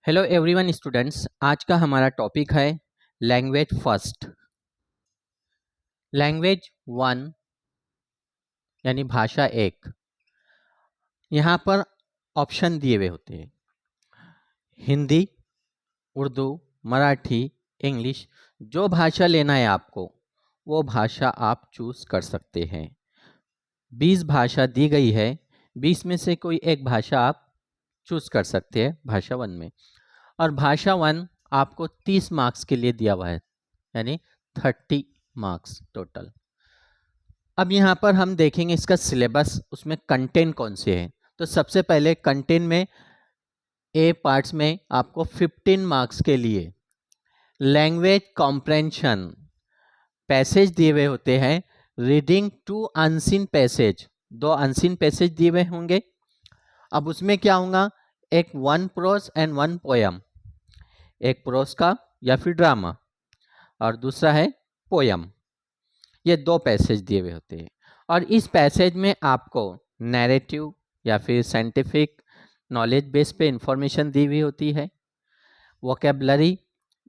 Hello everyone students, आज का हमारा टॉपिक है लैंग्वेज फर्स्ट। लैंग्वेज वन यानी भाषा एक। यहाँ पर ऑप्शन दिए हुए होते हैं हिंदी, उर्दू, मराठी, इंग्लिश। जो भाषा लेना है आपको वो भाषा आप चूज कर सकते हैं। 20 भाषा दी गई है, 20 में से कोई एक भाषा आप चूज कर सकते हैं भाषा वन में। और भाषा वन आपको 30 मार्क्स के लिए दिया हुआ है, यानी 30 मार्क्स टोटल। अब यहाँ पर हम देखेंगे इसका सिलेबस, उसमें कंटेंट कौन से हैं। तो सबसे पहले कंटेंट में ए पार्ट्स में आपको 15 मार्क्स के लिए लैंग्वेज कॉम्प्रेंशन पैसेज दिए हुए होते हैं। Reading to unseen passage, 2 unseen passage दिए हुए होंगे। अब उसमें क्या होगा, एक 1 प्रोज एंड 1 पोयम, एक प्रोज का या फिर ड्रामा और दूसरा है पोयम। ये 2 पैसेज दिए हुए होते हैं और इस पैसेज में आपको नैरेटिव या फिर साइंटिफिक नॉलेज बेस पे इंफॉर्मेशन दी हुई होती है। वोकेबलरी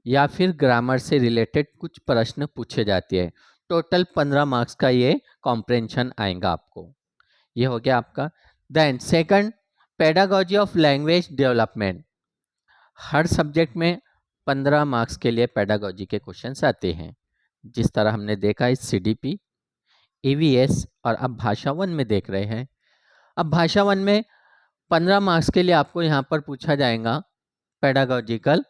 या फिर ग्रामर से रिलेटेड कुछ प्रश्न पूछे जाते हैं। टोटल 15 मार्क्स का ये कॉम्प्रेंशन आएगा आपको। ये हो गया आपका। Then second, pedagogy of language development. हर सब्जेक्ट में 15 मार्क्स के लिए पेडागोजी के क्वेश्चंस आते हैं, जिस तरह हमने देखा है CDP, EVS और अब भाषा वन में देख रहे हैं। अब भाषा वन में 15 मार्क्स के लिए आपको यहाँ पर पूछा जाएगा पेडागोजिकल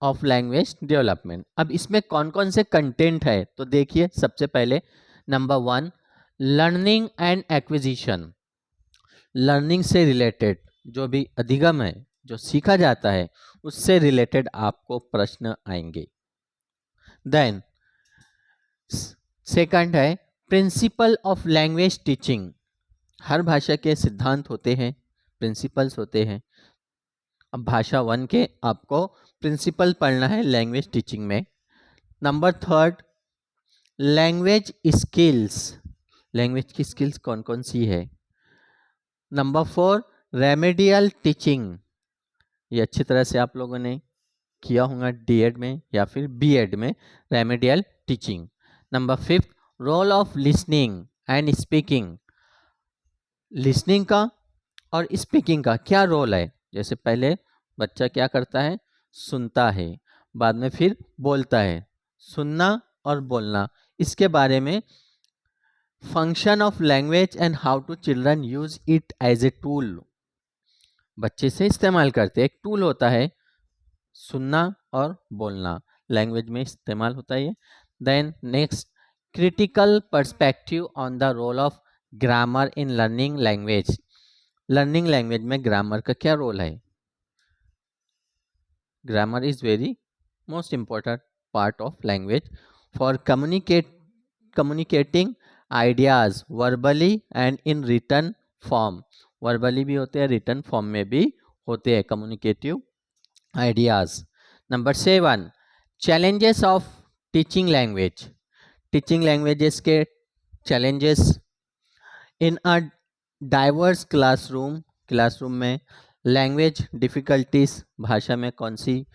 ऑफ लैंग्वेज डेवलपमेंट। अब इसमें कौन कौन से कंटेंट है तो देखिए। सबसे पहले number 1, learning and acquisition. Learning से रिलेटेड जो भी अधिगम है, जो सीखा जाता है, उससे रिलेटेड आपको प्रश्न आएंगे। देन सेकंड है प्रिंसिपल ऑफ लैंग्वेज टीचिंग। हर भाषा के सिद्धांत होते हैं, प्रिंसिपल्स होते हैं। अब भाषा वन के आपको प्रिंसिपल पढ़ना है लैंग्वेज टीचिंग में। Number third, language skills. Language की स्किल्स कौन कौन सी है। Number 4, remedial teaching. ये अच्छी तरह से आप लोगों ने किया होगा D.Ed में या फिर B.Ed में, remedial teaching. Number 5, role of listening and speaking. Listening का और स्पीकिंग का क्या रोल है। जैसे पहले बच्चा क्या करता है, सुनता है, बाद में फिर बोलता है। सुनना और बोलना, इसके बारे में function of language and how to children use it as a tool. बच्चे से इस्तेमाल करते, एक टूल होता है, सुनना और बोलना लैंग्वेज में इस्तेमाल होता है। Then next, critical perspective on the role of grammar in learning language. Learning language में ग्रामर का क्या रोल है। Grammar is very most important part of language for communicating ideas verbally and in written form। verbally भी होते हैं, written form में भी होते हैं communicative ideas। Number 7, challenges of teaching language। Teaching languages के challenges in a diverse classroom। Classroom में language difficulties, भाषा में कौन सी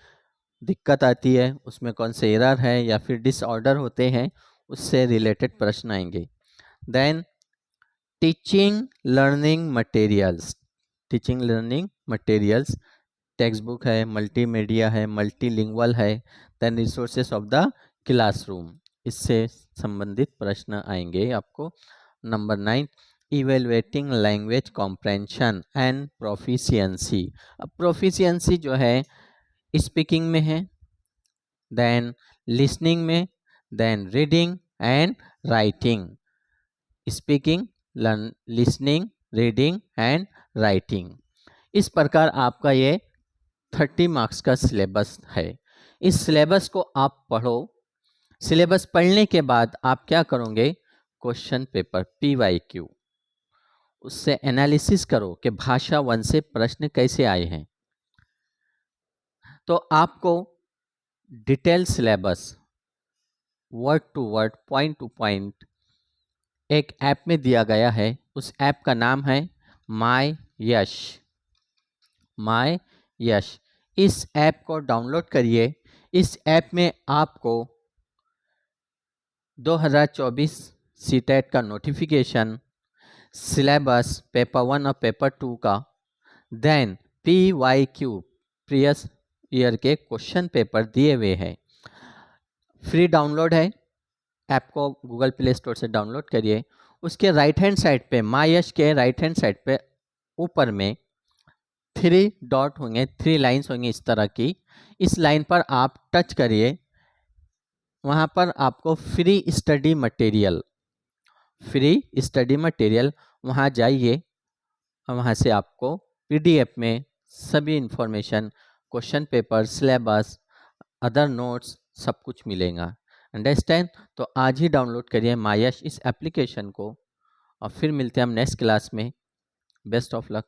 दिक्कत आती है, उसमें कौन से एरर है या फिर डिसऑर्डर होते हैं, उससे रिलेटेड प्रश्न आएंगे। Then teaching learning materials. Teaching learning materials textbook है, मल्टीमीडिया है, मल्टीलिंगुअल है। Then resources of the classroom, इससे संबंधित प्रश्न आएंगे आपको। Number 9, evaluating language comprehension and proficiency. अब प्रोफिशिएंसी जो है स्पीकिंग में है, देन लिसनिंग में, then reading and writing. Speaking, listening, reading and writing. इस प्रकार आपका ये 30 मार्क्स का सिलेबस है। इस सिलेबस को आप पढ़ो। सिलेबस पढ़ने के बाद आप क्या करोगे, क्वेश्चन पेपर PYQ, उससे एनालिसिस करो कि भाषा वन से प्रश्न कैसे आए हैं। तो आपको detail syllabus word to word, point to point एक ऐप में दिया गया है। उस ऐप का नाम है माय यश। माय यश। इस ऐप को डाउनलोड करिए। इस ऐप में आपको 2024 सीटेट का नोटिफिकेशन, सिलेबस पेपर 1 और पेपर 2 का, देन PYQ प्रीवियस ईयर के क्वेश्चन पेपर दिए हुए हैं। फ्री डाउनलोड है, ऐप को गूगल प्ले स्टोर से डाउनलोड करिए। उसके राइट हैंड साइड पे, माय यश के राइट हैंड साइड पे ऊपर में 3 डॉट होंगे, 3 लाइन्स होंगी इस तरह की। इस लाइन पर आप टच करिए, वहाँ पर आपको फ्री स्टडी मटेरियल वहाँ जाइए और वहाँ से आपको PDF में सभी information, question paper, syllabus, other notes सब कुछ मिलेगा। अंडरस्टैंड? तो आज ही डाउनलोड करिए माय यश इस एप्लीकेशन को और फिर मिलते हैं हम नेक्स्ट क्लास में। Best of luck.